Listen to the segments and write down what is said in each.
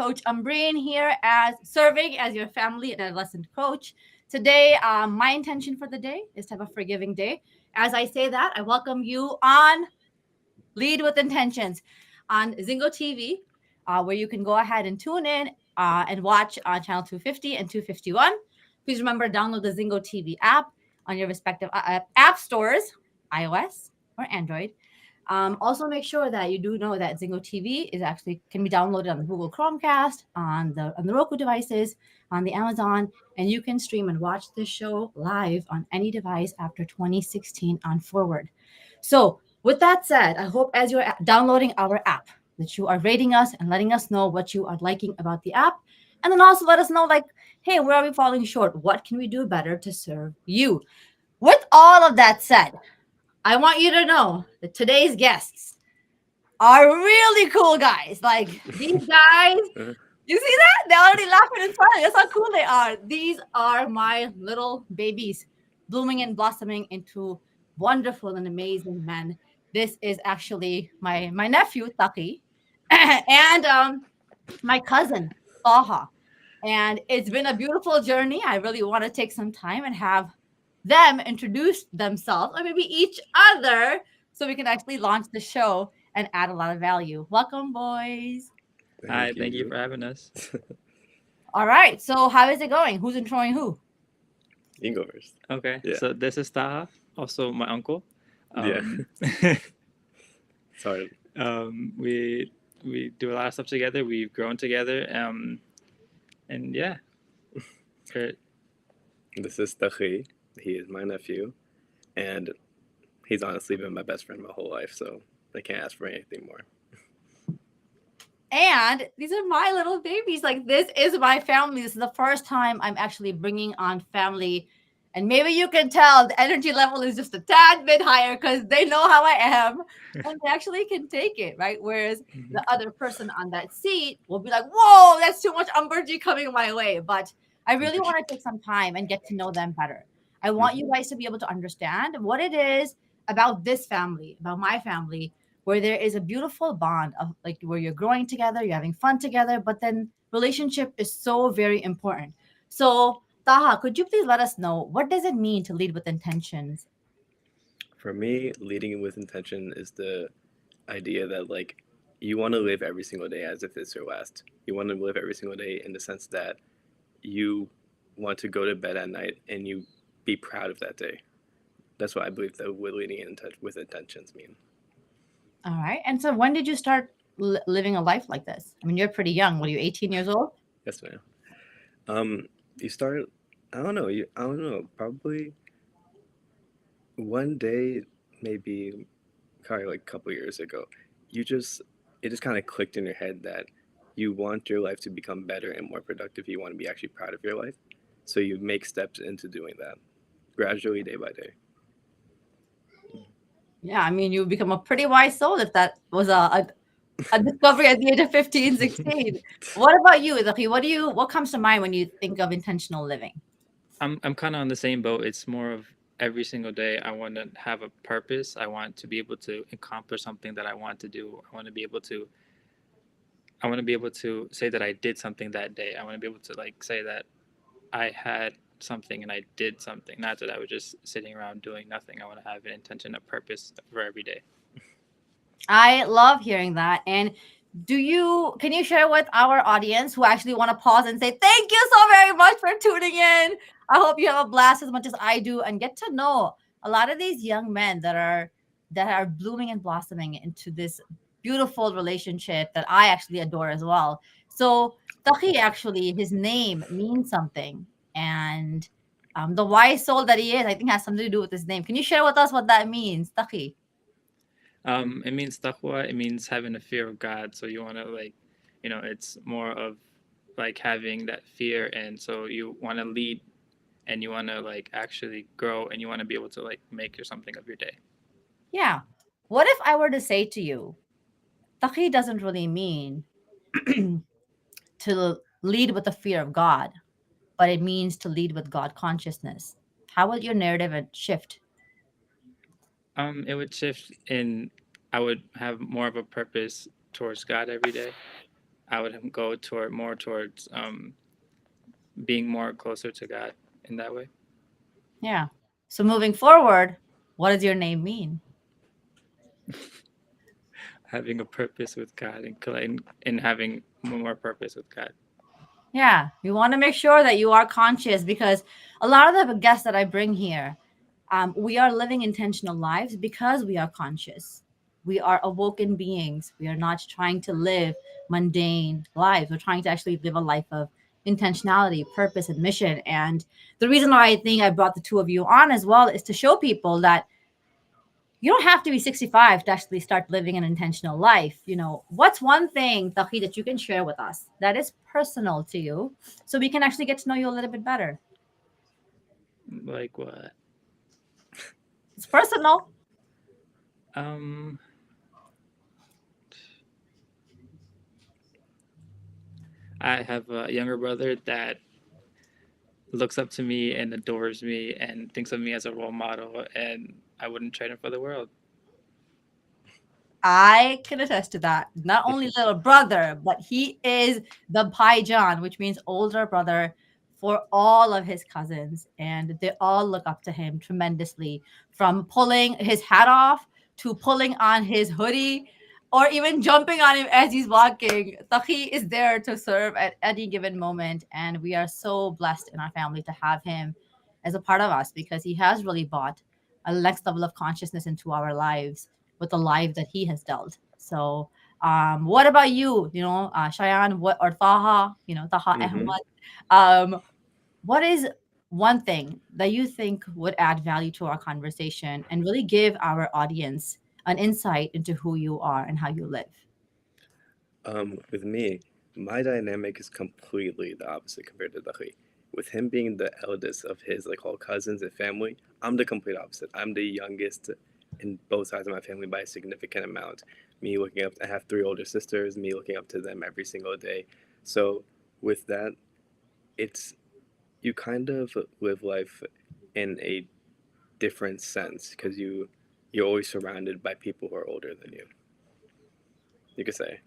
Coach Ambereen here as serving as your family and adolescent coach. Today, my intention for the day is to have a forgiving day. As I say that, I welcome you on Lead with Intentions on Zingo TV, where you can go ahead and tune in and watch on channel 250 and 251. Please remember download the Zingo TV app on your respective app stores, iOS or Android. Also, make sure that you do know that Zingo TV is actually can be downloaded on the Google Chromecast, on the Roku devices, on the Amazon, and you can stream and watch this show live on any device after 2016 on forward. So, with that said, I hope as you're downloading our app that you are rating us and letting us know what you are liking about the app, and then also let us know like, hey, where are we falling short? What can we do better to serve you? With all of that said, I want you to know that today's guests are really cool guys. Like these guys, you see that? They're already laughing and smiling. That's how cool they are. These are my little babies blooming and blossoming into wonderful and amazing men. This is actually my nephew, Taki, and my cousin, Taha. And it's been a beautiful journey. I really want to take some time and have them introduce themselves or maybe each other so we can actually launch the show and add a lot of value. Welcome, boys. Hi, Thank thank you you. for having us. All right. So, how is it going? Who's introing who? You can go first. Okay, Yeah. so this is Taha, also my uncle. Yeah. Um, Sorry. we do a lot of stuff together. We've grown together. And yeah, er, This is Tahi. He is my nephew, and he's honestly been my best friend my whole life, so I can't ask for anything more. And these are my little babies. Like, this is my family. This is the first time I'm actually bringing on family. And maybe you can tell the energy level is just a tad bit higher because they know how I am and they actually can take it, right? Whereas the other person on that seat will be like, whoa, that's too much Umbergy coming my way. But I really want to take some time and get to know them better. I want you guys to be able to understand what it is about this family, about my family, where there is a beautiful bond of like where you're growing together, you're having fun together, but then relationship is so very important. So, Taha, could you please let us know what does it mean to lead with intentions? For me, leading with intention is the idea that like you want to live every single day as if it's your last. You want to live every single day in the sense that you want to go to bed at night and you be proud of that day. That's what I believe that what leading in touch with intentions mean. All right. And so when did you start living a life like this? I mean, you're pretty young. What are you, 18 years old? Yes, ma'am. You started. I don't know. I don't know. Probably one day, maybe probably like a couple years ago. You just it just kind of clicked in your head that you want your life to become better and more productive. You want to be actually proud of your life, so you make steps into doing that gradually, day by day. Yeah, I mean, you become a pretty wise soul if that was a discovery at the age of 15, 16. What about you, Zaki? What comes to mind when you think of intentional living? I'm kind of on the same boat. It's more of every single day. I want to have a purpose. I want to be able to accomplish something that I want to do. I want to be able to say that I did something that day. I want to be able to like say that I had something and I did something. Not that I was just sitting around doing nothing. I want to have an intention, a purpose for every day. I love hearing that. And can you share with our audience who actually want to pause and say, thank you so very much for tuning in? I hope you have a blast as much as I do and get to know a lot of these young men that are blooming and blossoming into this beautiful relationship that I actually adore as well. So Taki actually, his name means something. And the wise soul that he is, I think has something to do with his name. Can you share with us what that means, Taki? It means taqwa. It means having a fear of God. So you want to like, it's more of like having that fear, and so you want to lead, and you want to like actually grow, and you want to be able to like make your something of your day. Yeah. What if I were to say to you, Taki doesn't really mean to lead with the fear of God, but it means to lead with God consciousness. How would your narrative shift? It would shift in. I would have more of a purpose towards God every day. I would go toward more towards being more closer to God in that way. Yeah. So moving forward, what does your name mean? Having a purpose with God and having more purpose with God. Yeah, you want to make sure that you are conscious because a lot of the guests that I bring here, we are living intentional lives because we are conscious. We are awoken beings. We are not trying to live mundane lives. We're trying to actually live a life of intentionality, purpose, and mission. And the reason why I think I brought the two of you on as well is to show people that you don't have to be 65 to actually start living an intentional life. What's one thing, Taki, that you can share with us that is personal to you so we can actually get to know you a little bit better? Like what? It's personal. Um, I have a younger brother that looks up to me and adores me and thinks of me as a role model, and I wouldn't trade him for the world. I can attest to that. Not only little brother, but he is the John, which means older brother for all of his cousins. And they all look up to him tremendously, from pulling his hat off to pulling on his hoodie or even jumping on him as he's walking. Taki is there to serve at any given moment. And we are so blessed in our family to have him as a part of us because he has really brought a next level of consciousness into our lives with the life that he has dealt. So, what about you? Shayan, what or Taha? Taha Ahmad. Mm-hmm. What is one thing that you think would add value to our conversation and really give our audience an insight into who you are and how you live? With me, my dynamic is completely the opposite compared to Dahi. With him being the eldest of his like all cousins and family, I'm the complete opposite. I'm the youngest in both sides of my family by a significant amount. Me looking up, I have three older sisters. Me looking up to them every single day. So with that, it's you kind of live life in a different sense because you're always surrounded by people who are older than you. You could say.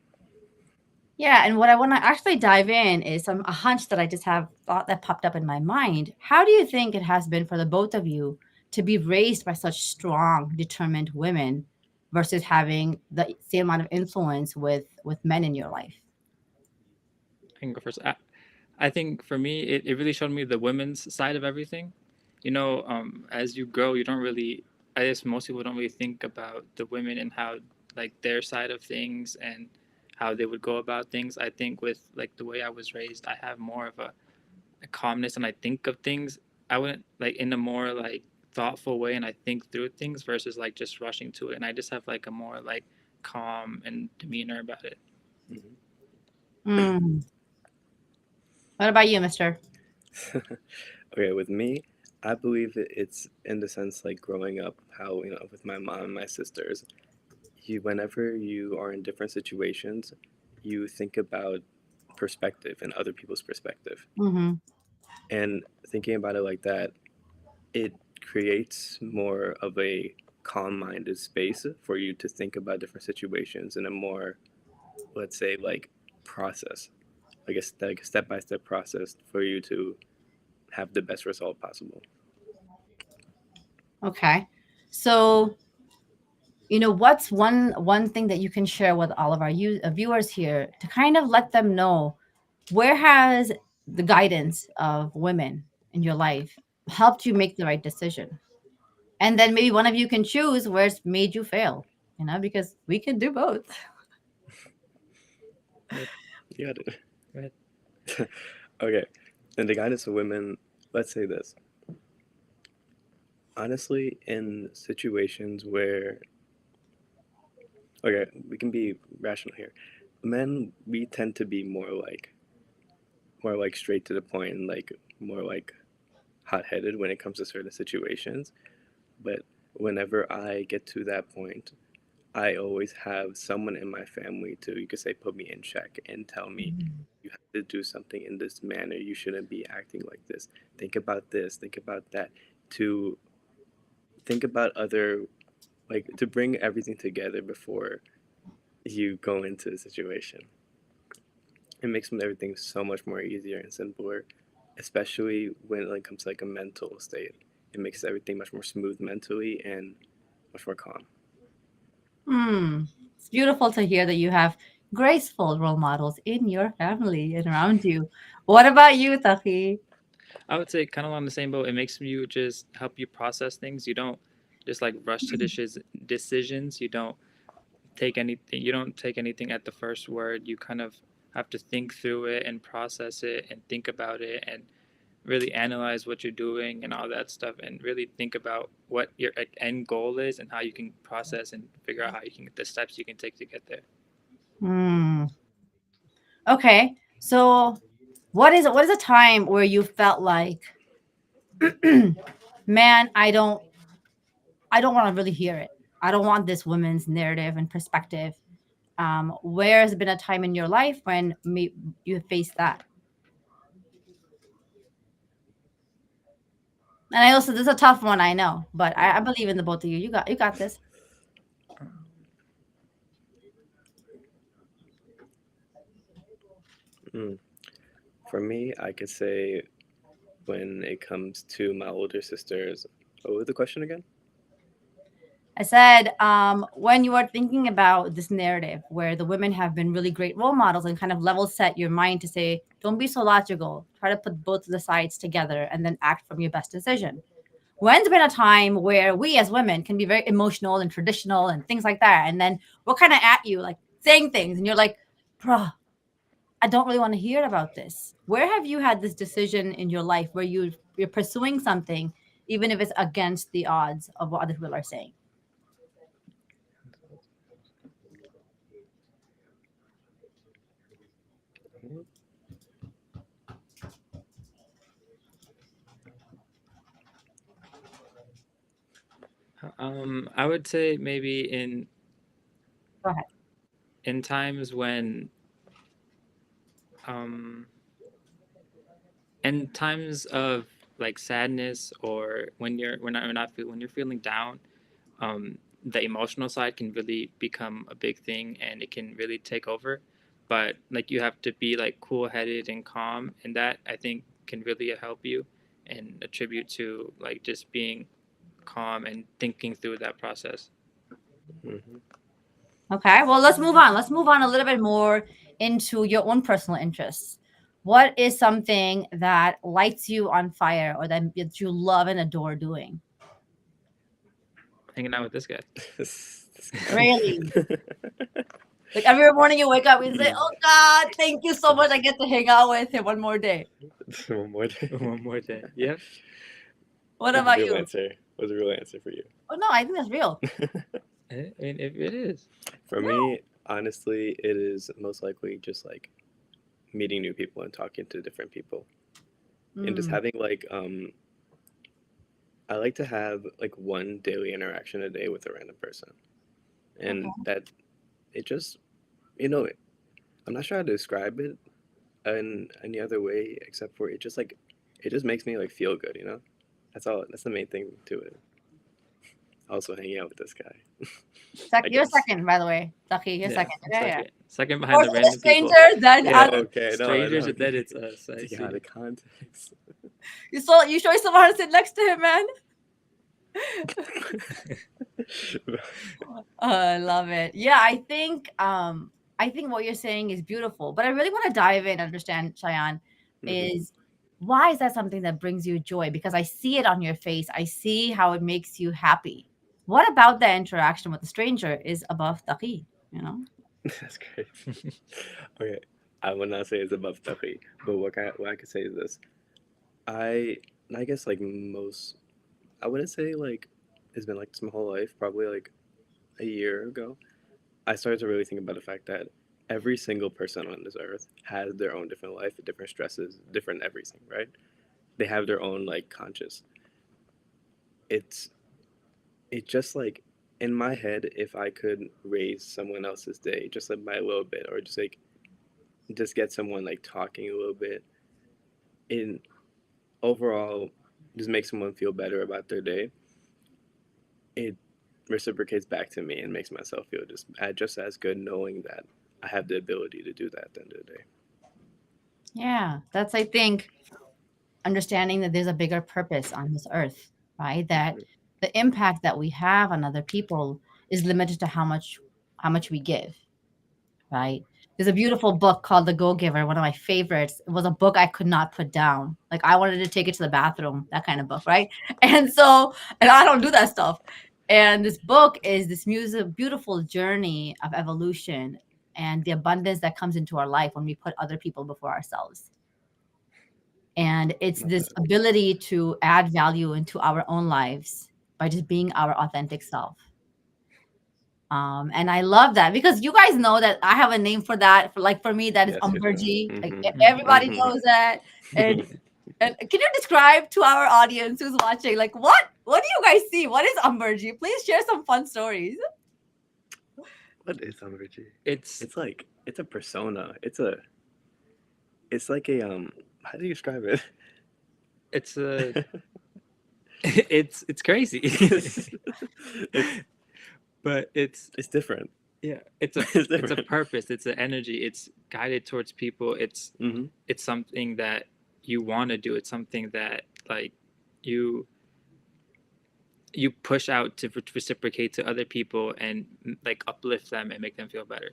Yeah, and what I want to actually dive in is a hunch that I just have thought that popped up in my mind. How do you think it has been for the both of you to be raised by such strong, determined women versus having the same amount of influence with men in your life? I can go first. I think for me, it really showed me the women's side of everything. As you grow, you don't really, I guess most people don't really think about the women and how, like, their side of things and how they would go about things. I think with, like, the way I was raised, I have more of a calmness and I think of things. I wouldn't, like, in a more, like, thoughtful way and I think through things versus, like, just rushing to it. And I just have, like, a more, like, calm and demeanor about it. Mhm. Mm. What about you, Mister? Okay, with me, I believe it's in the sense like growing up, how, with my mom and my sisters, whenever you are in different situations, you think about perspective and other people's perspective. Mm-hmm. And thinking about it like that, it creates more of a calm minded space for you to think about different situations in a more, let's say, like process, like a step by step process for you to have the best result possible. Okay. So, what's one thing that you can share with all of our viewers here to kind of let them know where has the guidance of women in your life helped you make the right decision? And then maybe one of you can choose where it's made you fail, because we can do both. Yep, you got it. Go ahead. Okay, and the guidance of women, let's say this. Honestly, in situations where, okay, we can be rational here. Men, we tend to be more like straight to the point and like more like hot-headed when it comes to certain situations. But whenever I get to that point, I always have someone in my family to, you could say, put me in check and tell me, you have to do something in this manner. You shouldn't be acting like this. Think about this, think about that. To think about other, like, to bring everything together before you go into the situation. it makes everything so much more easier and simpler, especially when it like, comes to like a mental state. It makes everything much more smooth mentally and much more calm. Hmm. It's beautiful to hear that you have graceful role models in your family and around you. What about you, Taki? I would say kind of along the same boat. It makes you just help you process things. You don't just like rush to decisions. You don't take anything at the first word. You kind of have to think through it and process it and think about it and really analyze what you're doing and all that stuff and really think about what your end goal is and how you can process and figure out how you can the steps you can take to get there. Hmm. Okay. So what is a time where you felt like, man, I don't want to really hear it. I don't want this women's narrative and perspective. Where has been a time in your life when you faced that? And I also, this is a tough one, I know, but I believe in the both of you. You got this. Mm. For me, I could say when it comes to my older sisters. What was the question again? I said, when you are thinking about this narrative where the women have been really great role models and kind of level set your mind to say, don't be so logical. Try to put both of the sides together and then act from your best decision. When's been a time where we as women can be very emotional and traditional and things like that, and then we're kind of at you like saying things, and you're like, bruh, I don't really want to hear about this. Where have you had this decision in your life where you're pursuing something, even if it's against the odds of what other people are saying? I would say maybe Go ahead. in times when um in times of like sadness or when you're feeling down, the emotional side can really become a big thing and it can really take over. But like you have to be like cool headed and calm, and that I think can really help you and attribute to like just being calm and thinking through that process. Hmm. Okay, well, let's move on. Let's move on a little bit more into your own personal interests. What is something that lights you on fire or that you love and adore doing? Hanging out with this guy. This guy. Really? Like every morning you wake up, you say, Mm. "Oh God, thank you so much. I get to hang out with him one more day." One more day. One more day. Yep. What What's the about real you? answer? What's the real answer for you? Oh no, I think that's real. I mean, if it is. For No. me, honestly, it is most likely just like meeting new people and talking to different people and just Mm, having like I like to have like one daily interaction a day with a random person. And okay. that it just you know, I'm not sure how to describe it in any other way except for it just makes me like feel good, you know? That's all that's the main thing to it. Also hanging out with this guy, I You're guess. second, by the way. Lucky, you're Yeah. second. Yeah, yeah. Second behind First the is a random people. stranger, then Oh, Yeah. okay, no, I Strangers know. and then it's us. I Taking out see. of context. you show someone how to sit next to him, man. I love it. Yeah, I think what you're saying is beautiful, but I really want to dive in and understand, Cheyenne, Hmm. is why is that something that brings you joy? Because I see it on your face. I see how it makes you happy. What about that interaction with the stranger is above taqi, you know? That's great. Okay, I would not say it's above Tucky, but what I could say is this. I I guess like most I wouldn't say like it's been like this my whole life, probably like a year ago. I started to really think about the fact that every single person on this earth has their own different life, different stresses, different everything, right? They have their own like conscious. It's it just like in my head, if I could raise someone else's day just like by a little bit, or just get someone like talking a little bit, in overall just make someone feel better about their day, it reciprocates back to me and makes myself feel just as good knowing that I have the ability to do that at the end of the day. Yeah, that's, I think, understanding that there's a bigger purpose on this earth, right? That Mhm. the impact that we have on other people is limited to how much we give, right? There's a beautiful book called The Go Giver, one of my favorites. It was a book I could not put down. Like I wanted to take it to the bathroom, that kind of book, right? And so, and I don't do that stuff. And this book is this music, beautiful journey of evolution and the abundance that comes into our life when we put other people before ourselves. And it's Love this that. ability to add value into our own lives by just being our authentic self. And I love that because you guys know that I have a name for that. For like for me, that is Yes, you do. Umberji. Like Hmm. everybody Hmm. knows that. And and can you describe to our audience who's watching, like what do you guys see? What is Umberji? Please share some fun stories. What is energy? It's It's a persona. It's like a How do you describe it? it's a it's crazy. it's But it's it's different. yeah, It's it's a different. purpose, it's an energy, it's guided towards people, Hmm. it's something that you want to do, it's something that like you you push out to reciprocate to other people and like uplift them and make them feel better.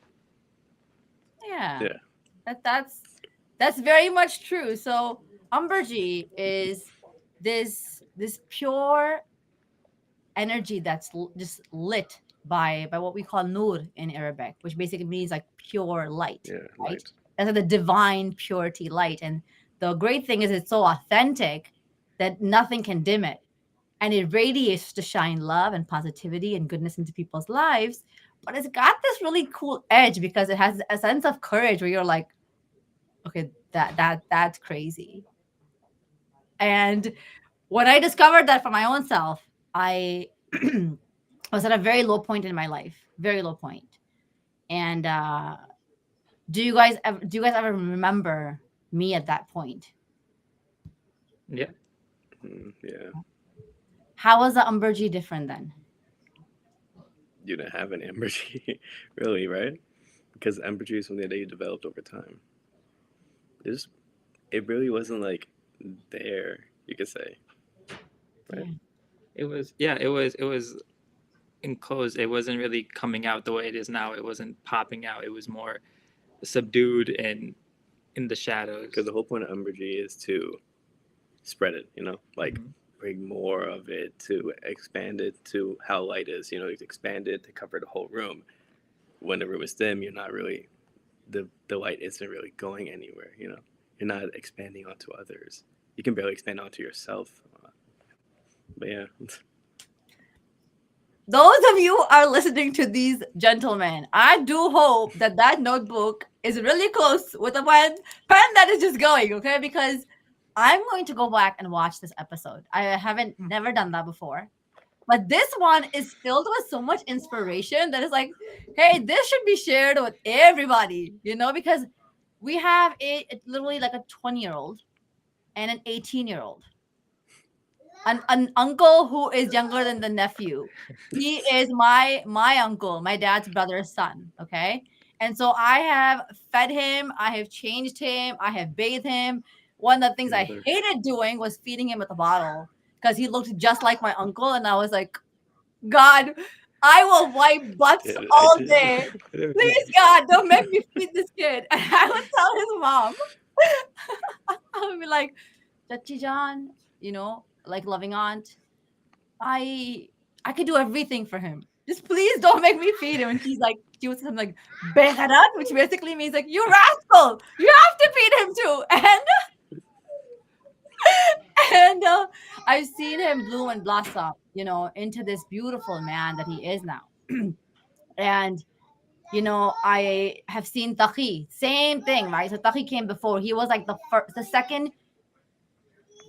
Yeah, Yeah. that's very much true. So Umberji is this pure energy that's just lit by what we call nur in Arabic, which basically means like pure light, Yeah. right? Light. That's like the divine purity light. And the great thing is it's so authentic that nothing can dim it. And it radiates to shine love and positivity and goodness into people's lives. But it's got this really cool edge because it has a sense of courage where you're like, okay, that's crazy. And when I discovered that for my own self, I was at a very low point in my life, very low point. And do you guys ever remember me at that point? Yeah. Mm, yeah. How was the Umberji different then? You didn't have an energy, really, right? Because energy is something that you developed over time. This It really wasn't like there. You could say, right? Yeah. It was enclosed, it wasn't really coming out the way it is now, it wasn't popping out, it was more subdued and in the Because shadows. the whole point of energy is to spread it. Like Mhm. bring more of it, to expand it to how light is. You expand it to cover the whole room. When the room is dim, you're not really the light isn't really going anywhere. You're not expanding onto others. You can barely expand onto yourself. But yeah, Those of you who are listening to these gentlemen, I do hope that that notebook is really close with a pen that is just going, okay? Because I'm going to go back and watch this episode. I haven't never done that before. But this one is filled with so much inspiration that is like, hey, this should be shared with everybody, because we have literally like a 20-year-old and an 18-year-old, an uncle who is younger than the nephew. He is my uncle, my dad's brother's son. Okay. And so I have fed him, I have changed him, I have bathed him. One of the things I mother. hated doing was feeding him with a bottle because he looked just like my uncle. And I was like, God, I will wipe I butts did. I all did. day. Please, God, don't make me feed this kid. And I would tell his mom, I would be like, Chachi John, like loving aunt, I I could do everything for him. Just please don't make me feed him. And she was something like Beharat, which basically means like you rascal, you have to feed him too. And I've seen him bloom and blossom, into this beautiful man that he is now. And I have seen Taki, same thing, right? So Taki came before. He was like the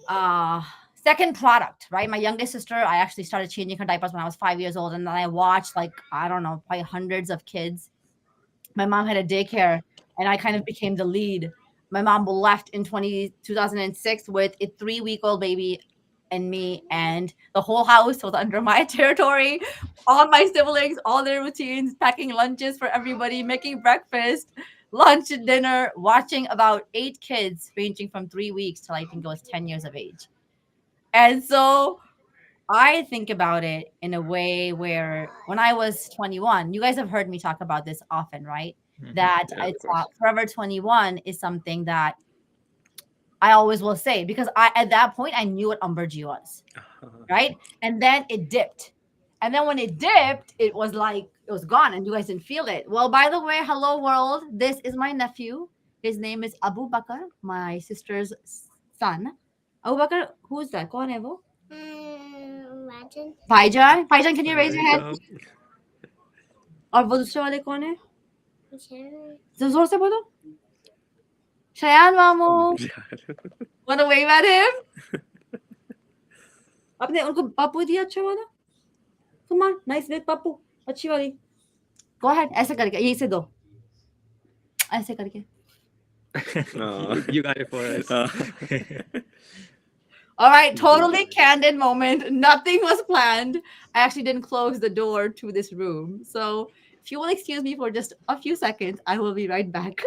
uh second product, right? My youngest sister, I actually started changing her diapers when I was 5 years old, and then I watched, like, I don't know, probably hundreds of kids. My mom had a daycare, and I kind of became the lead. My mom left in 2006 with a 3-week-old baby and me, and the whole house was under my territory. All my siblings, all their routines, packing lunches for everybody, making breakfast. lunch, dinner, watching about 8 kids ranging from 3 weeks till I think it was 10 years of age. And so I think about it in a way where when I was 21, you guys have heard me talk about this often, right? Mm-hmm. That Yeah, of it's course. Forever 21 is something that I always will say because I at that point I knew what Umbergy was, right? And then it dipped. And then when it dipped, it was like it was gone and you guys didn't feel it. Well, by the way, hello world. This is my nephew. His name is Abu Bakr, my sister's son. Abu Bakr, who's that? Kaun hai wo? Imagine. Bhaijan. Bhaijan, can you raise your hand? Assalamualaikum. और वो दूसरे वाले कौन है? Whichever. जोर से बोलो. Shayan Mamu. Wanna wave at him? आपने उनको पापू दिया अच्छा वाला? Come on, nice big पापू. अच्छी वाली. Go ahead. ऐसे करके यहीं से दो. ऐसे करके. You got it for us. All right, totally candid moment. Nothing was planned. I actually didn't close the door to this room. So if you will excuse me for just a few seconds, I will be right back.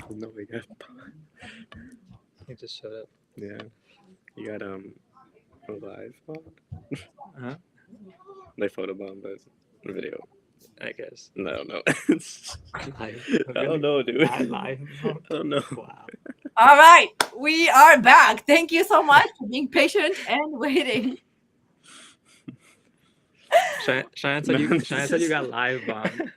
No, we got. You just shut up. Yeah, you got a live bomb, Huh? like photobomb, but video. I guess. No, I don't know. Live. I don't know, dude. Live. I don't know. Wow. All right, we are back. Thank you so much for being patient and waiting. Cheyenne said you got live bomb.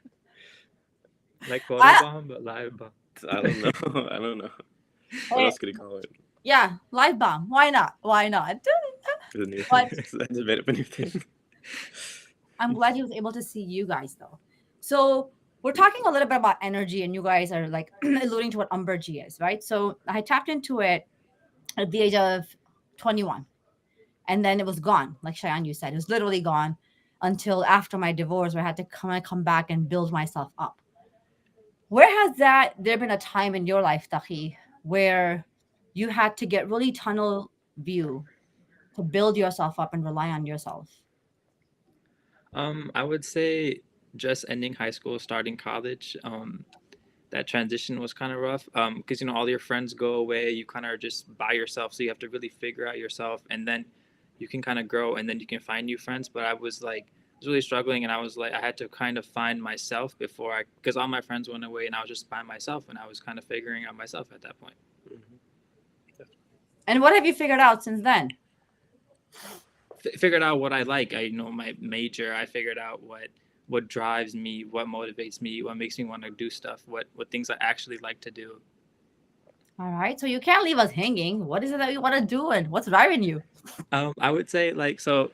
Like photo I- bomb, but live bomb. I don't know. I don't know. What Hey, else could he call it? yeah, live bomb. Why not? Why not? Is it new What? thing? I just made up a new thing. I'm glad he was able to see you guys though. So we're talking a little bit about energy, and you guys are like alluding to what Umbergy is, right? So I tapped into it at the age of 21, and then it was gone. Like Cheyenne, you said, it was literally gone until after my divorce, where I had to come back and build myself up. Where has there been a time in your life, Taki, where you had to get really tunnel view to build yourself up and rely on yourself? I would say just ending high school, starting college. That transition was kind of rough. Because all your friends go away, you kind of are just by yourself, so you have to really figure out yourself, and then you can kind of grow, and then you can find new friends. But I was really struggling, and I was like, I had to kind of find myself because all my friends went away, and I was just by myself, and I was kind of figuring out myself at that point. And what have you figured out since then? Figured out what I like. I know my major. I figured out what drives me, what motivates me, what makes me want to do stuff, what things I actually like to do. All right. So you can't leave us hanging. What is it that you want to do and what's driving you? I would say what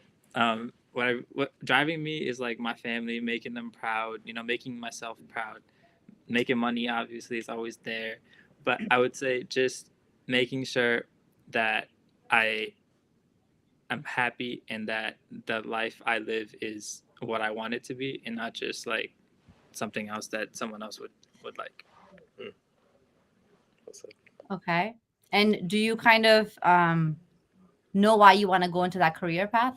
driving me is like my family, making them proud, making myself proud. Making money obviously is always there, but I would say just making sure that I'm happy and that the life I live is what I want it to be and not just like something else that someone else would like. What's up? Okay. And do you kind of know why you want to go into that career path?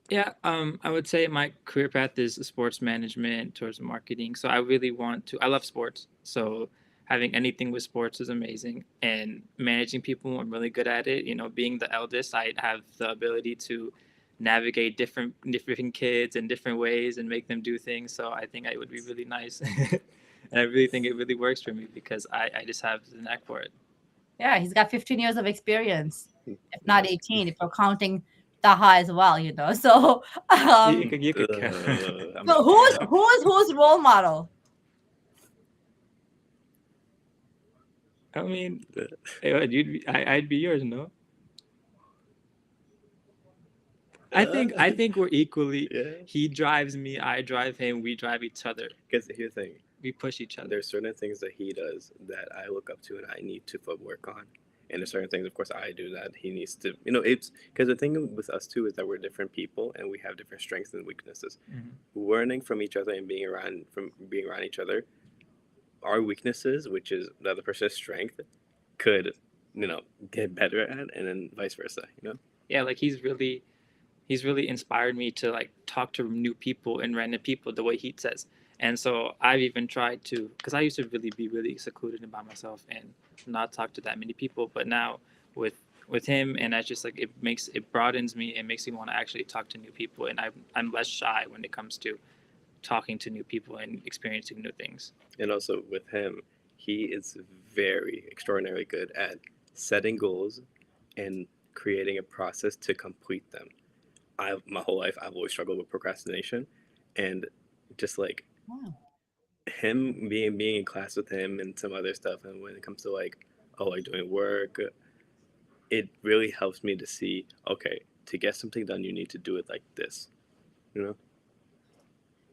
Yeah, I would say my career path is sports management towards marketing. So I really I love sports. So having anything with sports is amazing. And managing people, I'm really good at it. Being the eldest, I have the ability to navigate different kids in different ways and make them do things. So I think it would be really nice. And I really think it really works for me because I just have the knack for it. Yeah, he's got 15 years of experience, if not Nice. 18, if we're counting Taha as well, So, You could count. I'm so who's role model? I mean, I'd be yours, no? I think we're equally. Yeah. He drives me, I drive him, we drive each other. Because here's the thing. We push each other. There's certain things that he does that I look up to and I need to work on. And there's certain things, of course, I do that he needs to. It's because the thing with us too is that we're different people and we have different strengths and weaknesses. Mhm. Learning from each other and being around each other, our weaknesses, which is the other person's strength, could get better at, and then vice versa. Yeah, like he's really he's really inspired me to like talk to new people and random people the way he says. And so I've even tried to, because I used to really be really secluded and by myself and not talk to that many people. But now with him, and I just like it broadens me and makes me want to actually talk to new people, and I'm less shy when it comes to talking to new people and experiencing new things. And also with him, he is very extraordinarily good at setting goals and creating a process to complete them. I my whole life I've always struggled with procrastination, and just like Wow. him being in class with him and some other stuff, and when it comes to like like doing work, it really helps me to see, okay, to get something done you need to do it like this, you know.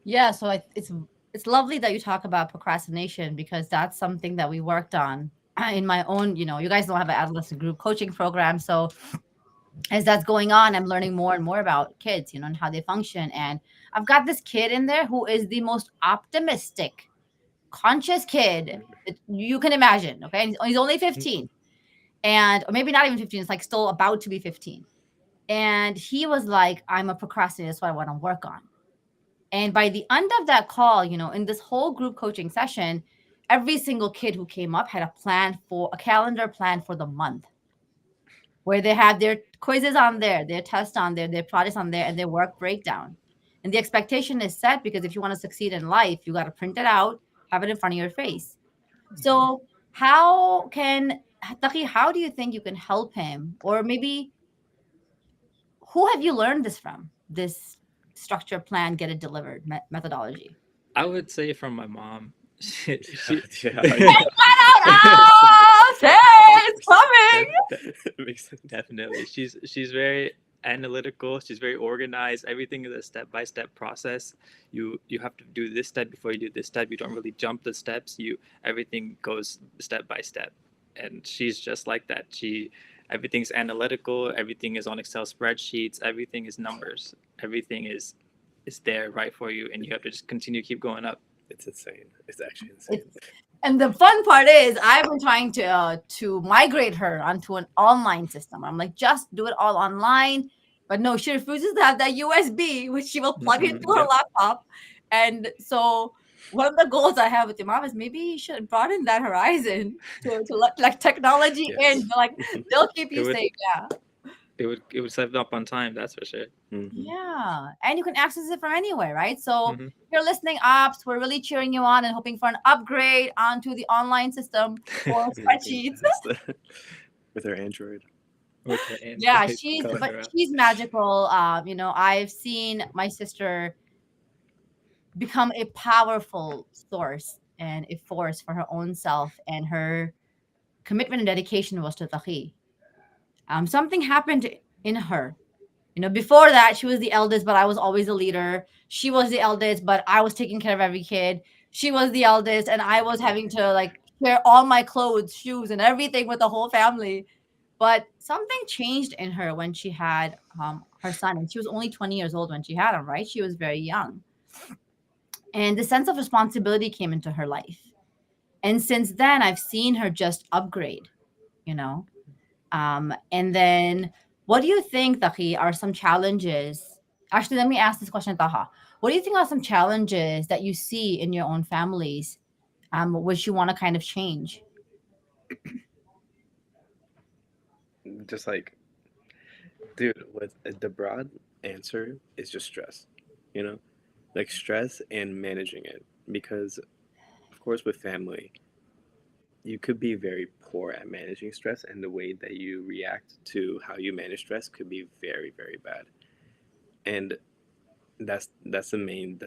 Yeah, so it's lovely that you talk about procrastination because that's something that we worked on in my own. You guys don't have an adolescent group coaching program, so as that's going on, I'm learning more and more about kids, and how they function. And I've got this kid in there who is the most optimistic, conscious kid that you can imagine. Okay, and he's only 15, and or maybe not even 15. It's like still about to be 15, and he was like, "I'm a procrastinator. That's what I want to work on." And by the end of that call, in this whole group coaching session, every single kid who came up had a calendar plan for the month where they had their quizzes on there, their tests on there, their projects on there, and their work breakdown. And the expectation is set because if you want to succeed in life, you got to print it out, have it in front of your face. So, how do you think you can help him? Or maybe who have you learned this from? This structure plan, get it delivered methodology. I would say from my mom. Yeah, She yeah, Oh, say it's coming. it makes sense. definitely. She's very analytical. She's very organized. Everything is a step by step process. You have to do this step before you do this step. You don't really jump the steps. Everything goes step by step, and she's just like that. Everything's analytical. Everything is on Excel spreadsheets. Everything is numbers. Everything is there right for you, and you have to just continue to keep going up. It's insane. It's actually insane. And the fun part is, I've been trying to migrate her onto an online system. I'm like, just do it all online, but no, she refuses to have that USB, which she will plug into her Yep. laptop. And so, one of the goals I have with your mom is maybe you should broaden that horizon to let like technology in. Yes. Like they'll keep It you would safe. Yeah. it would set it up on time. That's for sure. Hmm. Yeah. And you can access it from anywhere, right? So Hmm. if you're listening apps, we're really cheering you on and hoping for an upgrade onto the online system or spreadsheets. With her Android. With the Yeah, Android but color. she's magical. I've seen my sister become a powerful source and a force for her own self, and her commitment and dedication was to Tahi. Something happened in her. Before that, she was the eldest, but I was always a leader. She was the eldest, but I was taking care of every kid. She was the eldest, and I was having to like share all my clothes, shoes, and everything with the whole family. But something changed in her when she had her son, and she was only 20 years old when she had him, right? She was very young. And the sense of responsibility came into her life. And since then, I've seen her just upgrade, you know? And then, what do you think, Taki, are some challenges? Actually, let me ask this question, Taha. What do you think are some challenges that you see in your own families, which you want to kind of change? Just like, dude, with the broad answer is just stress, you know, like stress and managing it. Because, of course, with family, you could be very poor at managing stress, and the way that you react to how you manage stress could be very, very bad. And that's the main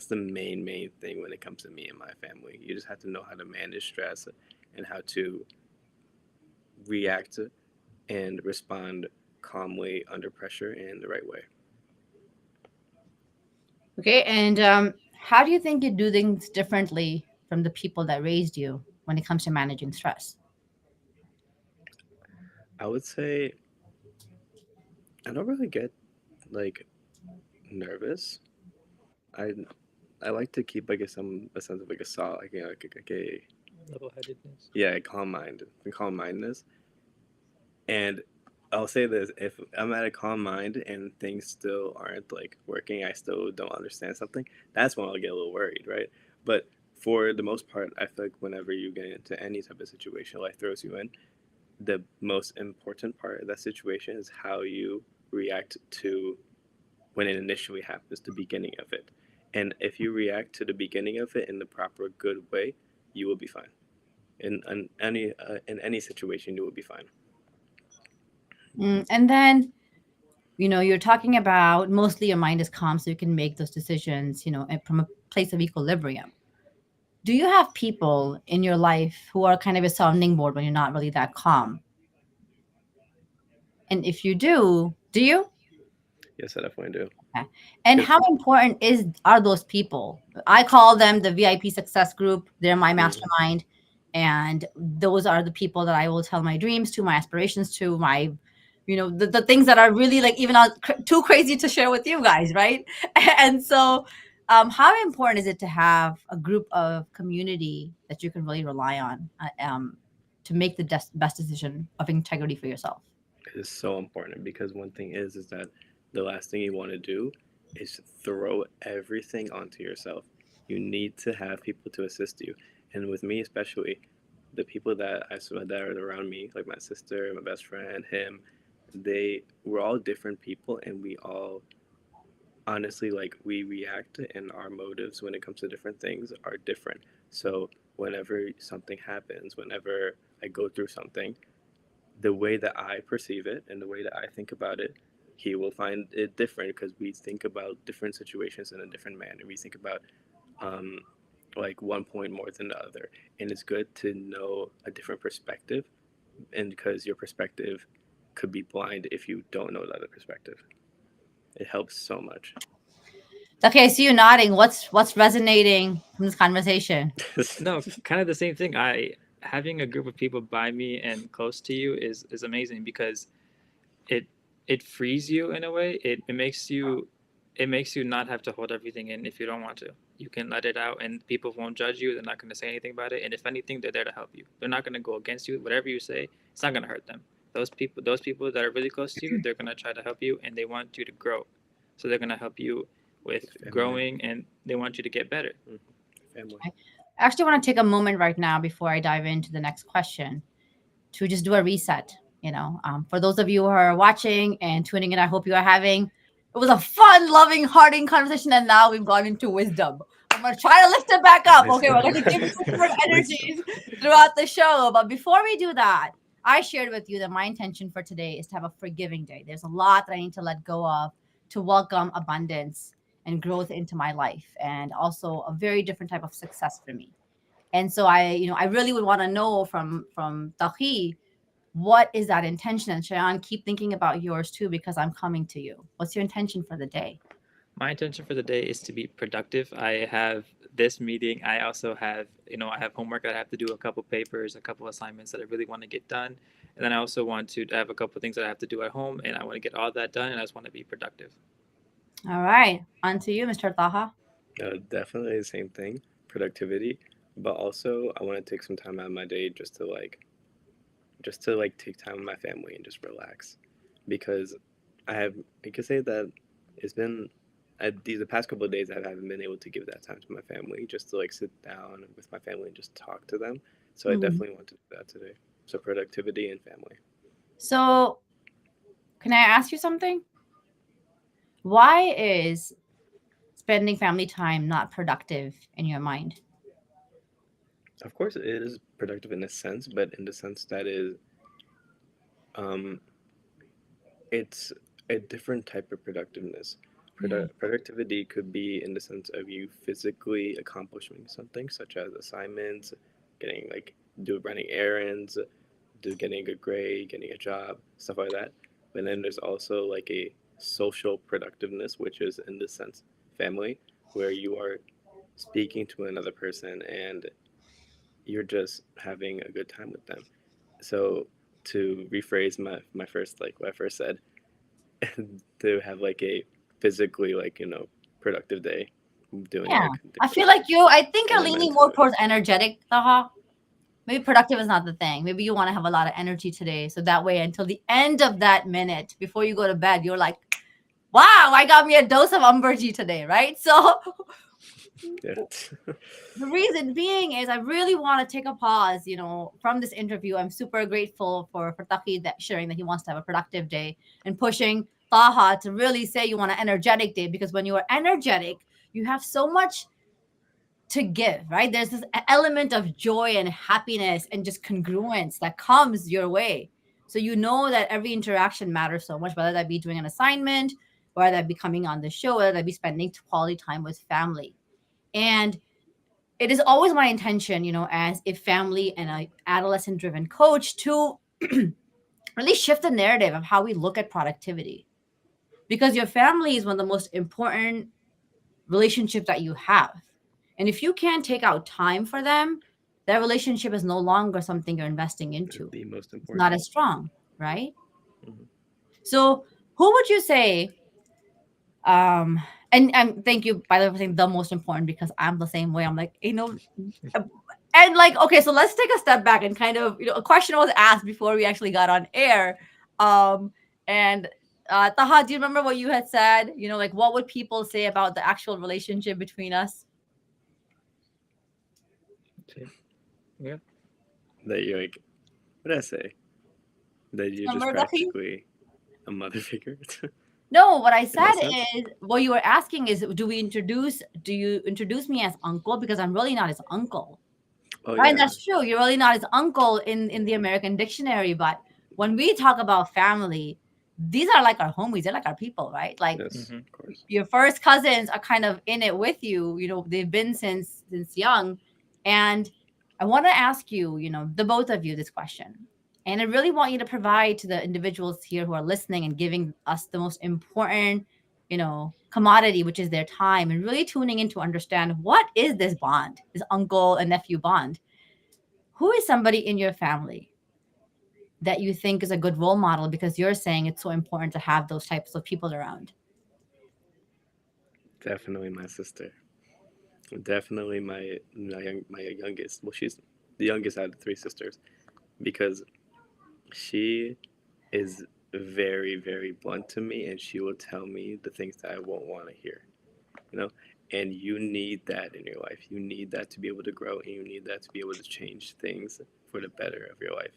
thing when it comes to me and my family. You just have to know how to manage stress and how to react and respond calmly under pressure in the right way. Okay, and how do you think you do things differently from the people that raised you when it comes to managing stress? I would say I don't really get like nervous. I I like to keep like a sense of like a solid like, like a Level headedness. yeah, a calm mind and calm mindedness. And I'll say this: if I'm at a calm mind and things still aren't like working, I still don't understand something. That's when I'll get a little worried, right? But for the most part, I feel like whenever you get into any type of situation life throws you in, the most important part of that situation is how you react to when it initially happens, the beginning of it. And if you react to the beginning of it in the proper, good way, you will be fine. In any situation, you will be fine. And then, you're talking about mostly your mind is calm so you can make those decisions, and from a place of equilibrium. Do you have people in your life who are kind of a sounding board when you're not really that calm? And if you do you? Yes, I definitely do. Okay. And Because how important are those people? I call them the VIP success group. They're my mm, mastermind, and those are the people that I will tell my dreams to, my aspirations to, my the things that are really like even too crazy to share with you guys, right? And so how important is it to have a group of community that you can really rely on to make the best decision of integrity for yourself? it is so important because one thing is that the last thing you want to do is throw everything onto yourself. You need to have people to assist you, and with me especially, the people that I saw that are around me, like my sister, my best friend, him, we're all different people, and we all honestly like we react and our motives when it comes to different things are different. So whenever something happens, whenever I go through something, the way that I perceive it and the way that I think about it, he will find it different because we think about different situations in a different manner. We think about um, like one point more than the other, and it's good to know a different perspective, and because your perspective could be blind if you don't know the other perspective. It helps so much. Okay, I see you nodding. What's resonating from this conversation? No, kind of the same thing. I Having a group of people by me and close to you is amazing because it it frees you in a way. It makes you not have to hold everything in if you don't want to. You can let it out and people won't judge you. They're not going to say anything about it. And if anything, they're there to help you. They're not going to go against you. Whatever you say, it's not going to hurt them. Those people that are really close to you, they're going to try to help you and they want you to grow. So they're going to help you with Family. growing and they want you to get better. Mhm. Family. I actually want to take a moment right now before I dive into the next question to just do a reset. For those of you who are watching and tuning in, I hope you are having. It was a fun, loving, hearting conversation, and now we've gone into wisdom. I'm gonna try to lift it back up. Okay, we're Wisdom. gonna give you different Wisdom. energies throughout the show. But before we do that, I shared with you that my intention for today is to have a forgiving day. There's a lot that I need to let go of to welcome abundance and growth into my life, and also a very different type of success for me. And so I really would want to know from Tahi, what is that intention? And Shayan, keep thinking about yours too, because I'm coming to you. What's your intention for the day? My intention for the day is to be productive. I have this meeting. I also have, I have homework that I have to do, a couple papers, a couple assignments that I really want to get done. And then I also want to have a couple things that I have to do at home, and I want to get all that done, and I just want to be productive. All right. On to you, Mr. Taha. Definitely the same thing, productivity. But also, I want to take some time out of my day just to like take time with my family and just relax, because I can say that it's been the past couple of days I haven't been able to give that time to my family, just to like sit down with my family and just talk to them. So I Mhm. definitely want to do that today. So productivity and family. So, can I ask you something? Why is spending family time not productive in your mind? Of course, it is productive in a sense, but in the sense that is um, it's a different type of productiveness. Yeah. Productivity could be in the sense of you physically accomplishing something, such as assignments, getting like do running errands, do getting a good grade, getting a job, stuff like that. But then there's also like a social productiveness, which is in this sense family, where you are speaking to another person and you're just having a good time with them. So to rephrase my first like what I first said, to have like a physically like productive day doing Yeah. like I feel different like things, I think and you're then leaning more mentally towards energetic, Taha. maybe productive is not the thing. Maybe you want to have a lot of energy today. So that way, until the end of that minute before you go to bed, you're like, wow, I got me a dose of umberji today, right? So Yeah. the reason being is I really want to take a pause, from this interview. I'm super grateful for Taki that sharing that he wants to have a productive day and pushing Taha to really say you want an energetic day because when you are energetic, you have so much to give, right? There's this element of joy and happiness and just congruence that comes your way. So you know that every interaction matters so much, whether that be doing an assignment, whether that be coming on the show, whether that be spending quality time with family. And it is always my intention, as a family and a adolescent driven coach to really shift the narrative of how we look at productivity. Because your family is one of the most important relationship that you have. And if you can't take out time for them, that relationship is no longer something you're investing into. The most It's not important. as strong, right? Mhm. So, who would you say? Um, and thank you by the way for saying the most important because I'm the same way. I'm like, uh, and like, okay, so let's take a step back and kind of, a question was asked before we actually got on air. And Taha, do you remember what you had said? Like, what would people say about the actual relationship between us? Yeah. That you're like, what did I say? That you're just Remember that? practically a mother figure No, what I in said that sense. is what you were asking is do you introduce me as uncle because I'm really not his uncle. Oh Right, yeah. that's true. You're really not his uncle in the American dictionary, but when we talk about family, these are like our homies. They're like our people, right? Like Yes, Mm-hmm. of course. your first cousins are kind of in it with you. They've been since young, and I want to ask you, the both of you, this question, and I really want you to provide to the individuals here who are listening and giving us the most important, commodity, which is their time, and really tuning in to understand what is this bond, this uncle and nephew bond. Who is somebody in your family that you think is a good role model because you're saying it's so important to have those types of people around? Definitely my sister. Definitely my youngest. Well, she's the youngest out of three sisters because she is very blunt to me, and she will tell me the things that I won't want to hear. You know, and you need that in your life. You need that to be able to grow, and you need that to be able to change things for the better of your life.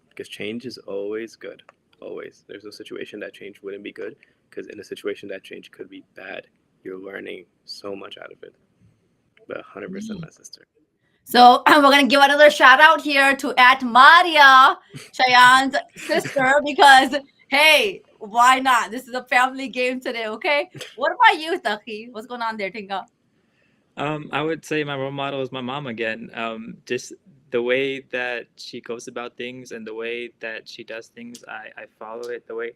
Because change is always good. Always. There's no situation that change wouldn't be good. Because in a situation that change could be bad, you're learning so much out of it. But 100% my sister. So we're gonna give another shout out here to at Maria, Cheyenne's sister, because hey, why not? This is a family game today, okay? What about you, Taki? What's going on there, Tinka? I would say my role model is my mom again. Just the way that she goes about things and the way that she does things, I follow it. The way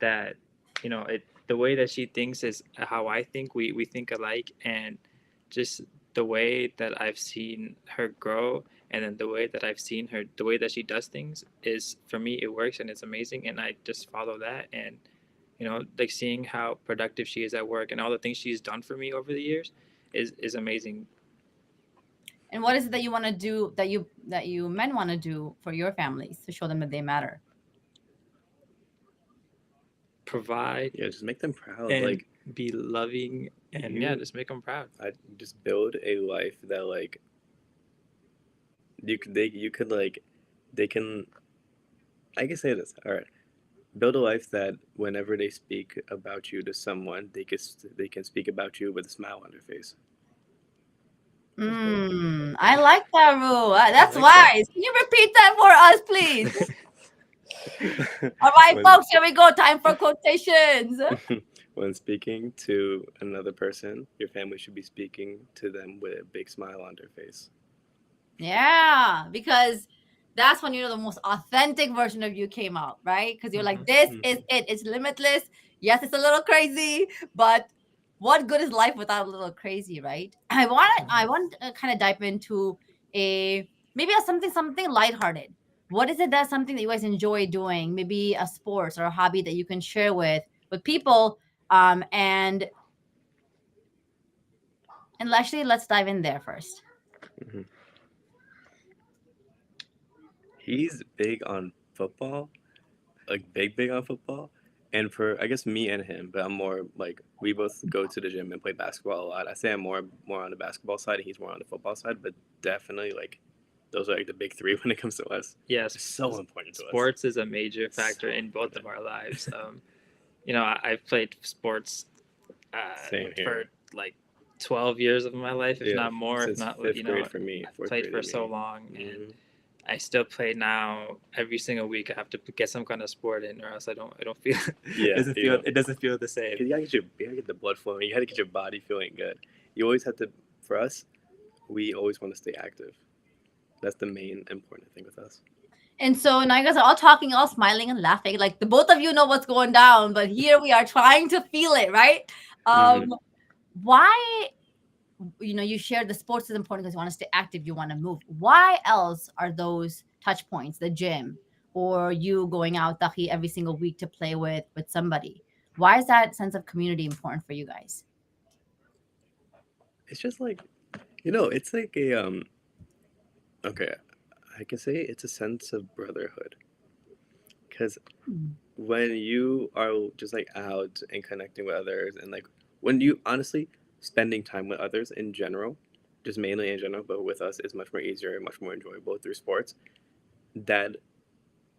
that the way that she thinks is how I think. We think alike, and just the way that I've seen her grow, and then the way that I've seen her, the way that she does things is for me it works and it's amazing, and I just follow that. And like seeing how productive she is at work and all the things she's done for me over the years is amazing. And what is it that you want to do that you men want to do for your families to show them that they matter? Provide Yeah, just make them proud. and Like, be loving and yeah, you, just make them proud. I just build a life that, like, you could, like, they can, I can say this. All right. Build a life that whenever they speak about you to someone, they can speak about you with a smile on their face. That's good. I like that rule. I That's like that. wise. Can you repeat that for us, please? All right, when folks, here we go. Time for quotations. when speaking to another person, your family should be speaking to them with a big smile on their face. Yeah, because that's when the most authentic version of you came out, right? Because you're Hmm. like, this is Hmm. it. It's limitless. Yes, it's a little crazy, but what good is life without a little crazy, right? I Hmm. want to kind of dive into a maybe a something lighthearted. What is it that's something that you guys enjoy doing? Maybe a sports or a hobby that you can share with people. And Leslie, let's dive in there first. Hmm. he's big on football, like big on football. And for I guess me and him, but I'm more like we both go to the gym and play basketball a lot. I say I'm more on the basketball side and he's more on the football side, but definitely like those are like the big three when it comes to us. Yes, It's so important to us. sports is a major factor in both of our lives. I've played sports Same for here. like 12 years of my life, if Yeah, not more, if since not, fifth grade for me, I've fourth played grade for to so me. long, and Hmm. I still play now. Every single week I have to get some kind of sport in, or else I don't feel Yeah, you know, it doesn't feel the same. cause you gotta get the blood flowing. You gotta get your body feeling good. You always have to. For us, we always want to stay active. That's the main important thing with us. And so now you guys are all talking, all smiling and laughing. Like the both of you know what's going down, but here we are trying to feel it, right? Hmm. Why, you share the sports is important because you want to stay active, you want to move. Why else are those touch points, the gym, or you going out Taki, every single week to play with somebody? Why is that sense of community important for you guys? It's just like it's like a Okay, I can say it's a sense of brotherhood because Hmm. when you are just like out and connecting with others and like when you honestly spending time with others in general, just mainly in general, but with us is much more easier and much more enjoyable through sports. That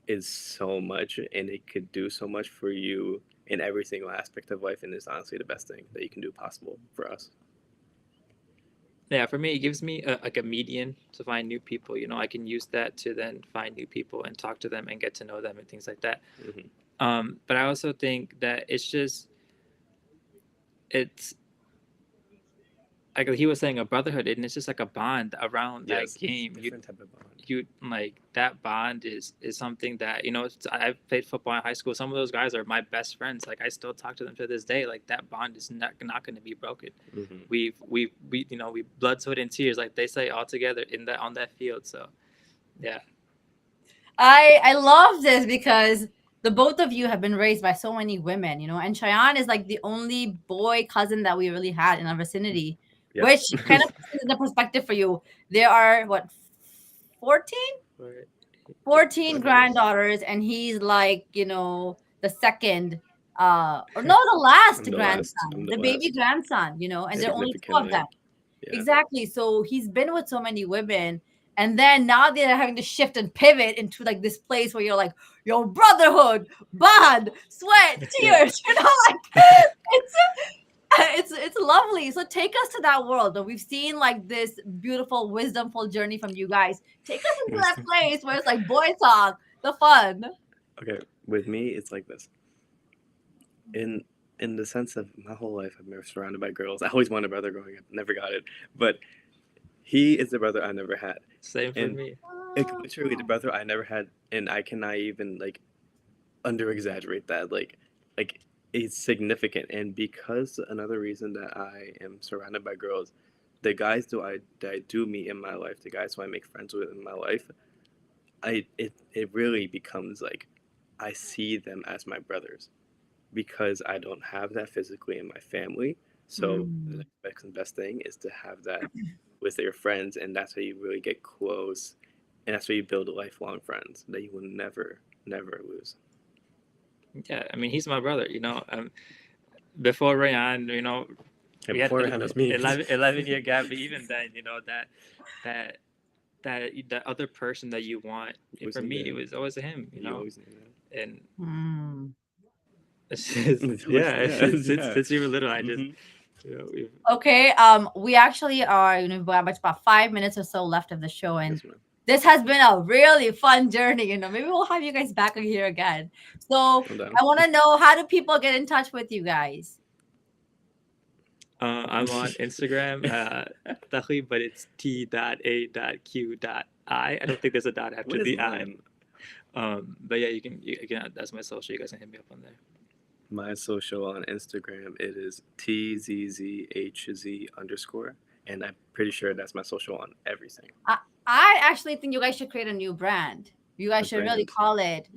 is so much and it could do so much for you in every single aspect of life and is honestly the best thing that you can do possible for us. Yeah, for me, it gives me like a median to find new people. I can use that to then find new people and talk to them and get to know them and things like that. Hmm. But I also think that it's like he was saying, a brotherhood, and it's just like a bond around that Yes, it's a game. different type of bond. You like that bond is something that I've played football in high school. Some of those guys are my best friends. Like I still talk to them to this day. Like that bond is not going to be broken. Hmm. We blood, sweat, and tears, like they say, all together in that on that field. So yeah. I love this because the both of you have been raised by so many women, and Cheyenne is like the only boy cousin that we really had in our vicinity, Yep. which kind of puts it into perspective for you. There are what, 14? Right. 14 Whatever it is. granddaughters, and he's like, the second, or no, the last I'm the last. I'm grandson, the the baby last. grandson, and there are only two of them. Significantly. Yeah. Exactly. So he's been with so many women. And then now they're having to shift and pivot into like this place where you're like, your brotherhood, bond, sweat, Yeah. tears, like it's it's lovely. So take us to that world. And we've seen like this beautiful, wisdomful journey from you guys. Take us into that place where it's like boy talk, the fun. Okay, with me, it's like this. In in the sense of my whole life, I've been surrounded by girls. I always wanted a brother growing up, never got it. But he is the brother I never had, Same for and me. like literally the brother I never had, and I cannot even like under exaggerate that. Like it's significant, and because another reason that I am surrounded by girls, the guys that I do meet in my life, the guys who I make friends with in my life, it really becomes like I see them as my brothers because I don't have that physically in my family. So the Mm. next and best thing is to have that with your friends, and that's how you really get close, and that's how you build lifelong friends that you will never lose. Yeah, I mean, he's my brother. Before Rayan, And we had before an it was me. 11-year gap, but even then, that that other person that you want. You always For need me, it that. was always him. You always need And Mm. it's just, that. yeah, Yeah, since yeah. since you were little, I just Hmm. we've Okay. We actually are, we have about 5 minutes or so left of the show, and Yes, ma'am. this has been a really fun journey. Maybe we'll have you guys back here again. So I'm done. I want to know, how do people get in touch with you guys? I'm on Instagram, Tahi, but it's T.A.Q.I. I don't think there's a dot after What is the I. mine? But yeah, you can that's my social. You guys can hit me up on there. My social on Instagram, it is TZZHZ_, and I'm pretty sure that's my social on everything. I actually think you guys should create a new brand. You A guys should really brand. call it,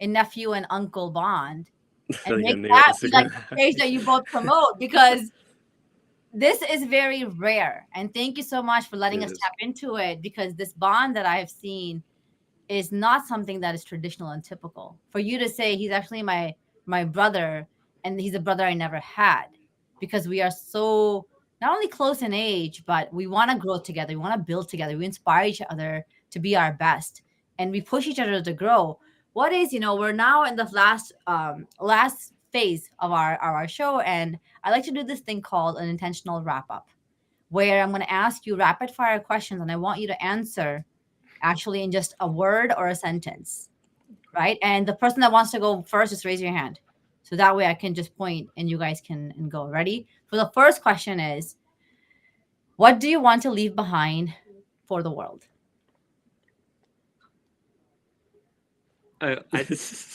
a nephew and uncle bond, and Like a make name on that be like Instagram. the page that you both promote, because this is very rare. And thank you so much for letting It us is. tap into it, because this bond that I have seen, is not something that is traditional and typical. For you to say he's actually my brother and he's a brother I never had, because we are so not only close in age, but we want to grow together, we want to build together, we inspire each other to be our best, and we push each other to grow. What is, we're now in the last phase of our show, and I like to do this thing called an intentional wrap up, where I'm going to ask you rapid fire questions and I want you to answer actually in just a word or a sentence, right? And the person that wants to go first, just raise your hand. So that way I can just point and you guys can and go. Ready? For the first question is, what do you want to leave behind for the world? I I,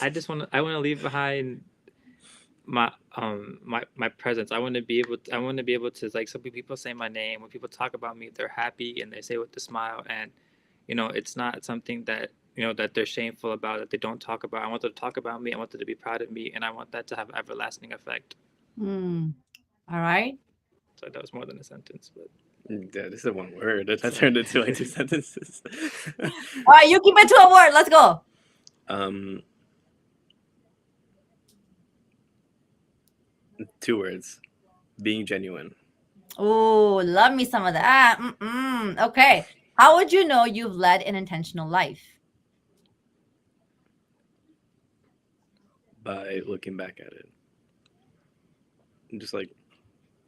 I just want to leave behind my presence. I want to be able to, like, so when people say my name, when people talk about me, they're happy and they say it with a smile, and it's not something that that they're shameful about, that they don't talk about. I want them to talk about me. I want them to be proud of me, and I want that to have everlasting effect. Hmm. All right. So that was more than a sentence, but Yeah, this is one word. That turned into like two sentences. All right, you keep it to a word. Let's go. um, 2 words. Being genuine. Oh, love me some of that. Mm-mm. Okay. How would you know you've led an intentional life? By looking back at it, and just like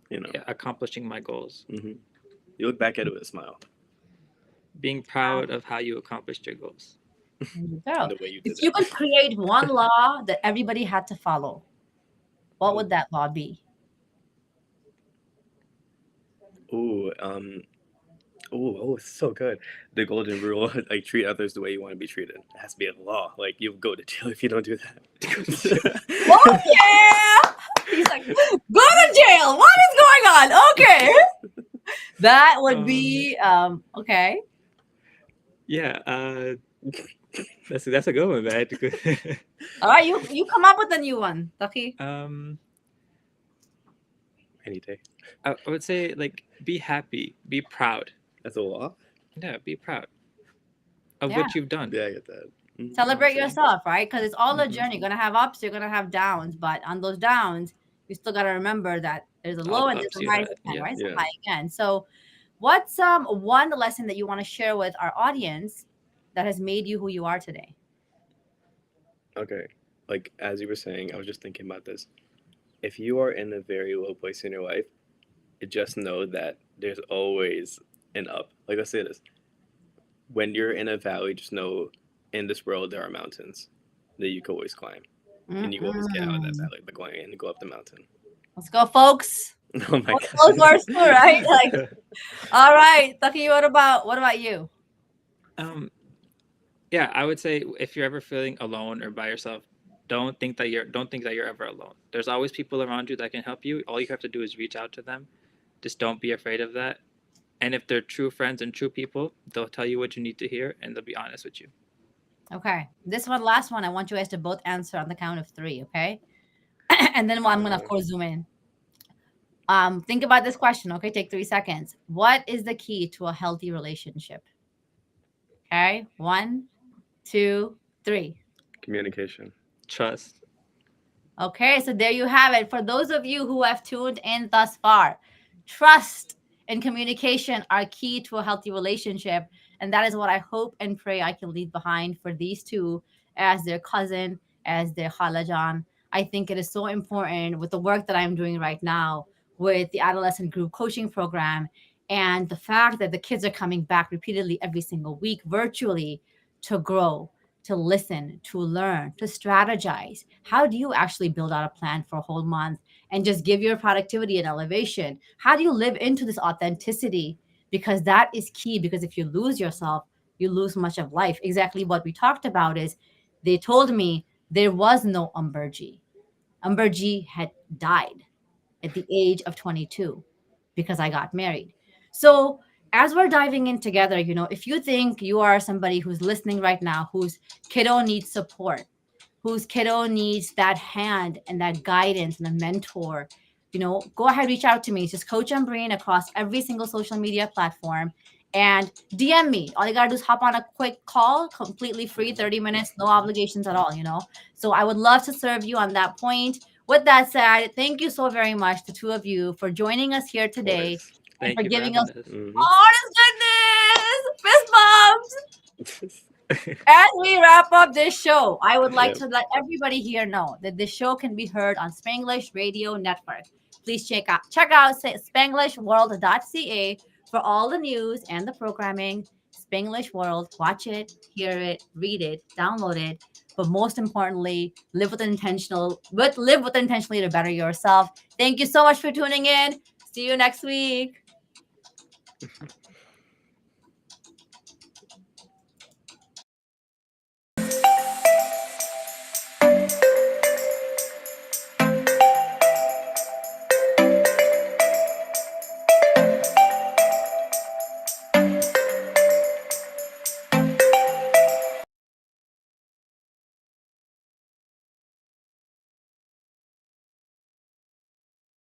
yeah, accomplishing my goals, hmm you look back at it with a smile. being proud of how you accomplished your goals. There you And go. the way you If did you it. could create one law that everybody had to follow, what Oh, would that law be? oh, it's so good. The golden rule, like treat others the way you want to be treated. It has to be a law. Like you'll go to jail if you don't do that. Oh yeah. He's like, go to jail. What is going on? Okay. That would be okay. Yeah, that's a good one, man. All right, you come up with a new one, Taki. um, Any day. I would say, like, be happy, be proud. That's a law. Yeah, be proud of Yeah. what you've done. Yeah, I get that. Celebrate Same. yourself, right? Because it's all a Hmm. journey. You're gonna have ups, you're gonna have downs, but on those downs, you still gotta remember that there's a All low the and there's ups a you rise had. again, Yeah. right? It's a Yeah. high again. So, what's one lesson that you want to share with our audience that has made you who you are today? Okay. Like as you were saying, I was just thinking about this. If you are in a very low place in your life, just know that there's always an up. Like let's say this. When you're in a valley, just know in this world there are mountains that you can always climb. And you can always get out of that Mm-mm. valley by going and go up the mountain. Let's go, folks. Oh my Those god. words too, right? Like, all right, Taki. What about you? um. Yeah, I would say if you're ever feeling alone or by yourself, don't think that you're ever alone. There's always people around you that can help you. All you have to do is reach out to them. Just don't be afraid of that. And if they're true friends and true people, they'll tell you what you need to hear and they'll be honest with you. Okay, this one, last one. I want you guys to both answer on the count of three. Okay, and then I'm gonna of Uh, course zoom in. Think about this question. Okay, take 3 seconds. What is the key to a healthy relationship? Okay, 1, 2, 3. communication. Trust. Okay, so there you have it. For those of you who have tuned in thus far, trust and communication are key to a healthy relationship. And that is what I hope and pray I can leave behind for these two as their cousin, as their halajan. I think it is so important with the work that I'm doing right now with the adolescent group coaching program and the fact that the kids are coming back repeatedly every single week virtually to grow, to listen, to learn, to strategize. How do you actually build out a plan for a whole month and just give your productivity an elevation? How do you live into this authenticity? Because that is key. Because if you lose yourself, you lose much of life. Exactly what we talked about is they told me there was no Umberji. Umberji had died at the age of 22 because I got married. So, as we're diving in together, if you think you are somebody who's listening right now, whose kiddo needs support, whose kiddo needs that hand and that guidance and a mentor, go ahead, reach out to me. It's just Coach Ambereen across every single social media platform. and DM me. All you gotta do is hop on a quick call, completely free, 30 minutes, no obligations at all, you know. So I would love to serve you on that point. With that said, thank you so very much, the two of you, for joining us here Of today course. and Thank for you for giving us having us. Hmm. honest goodness. Fist bumps. As we wrap up this show, I would like Yep. to let everybody here know that this show can be heard on Spanglish Radio Network. Please check out spanglishworld.ca for all the news and the programming. Spanglish World, watch it, hear it, read it, download it, but most importantly, live with intentionally to better yourself. Thank you so much for tuning in. See you next week.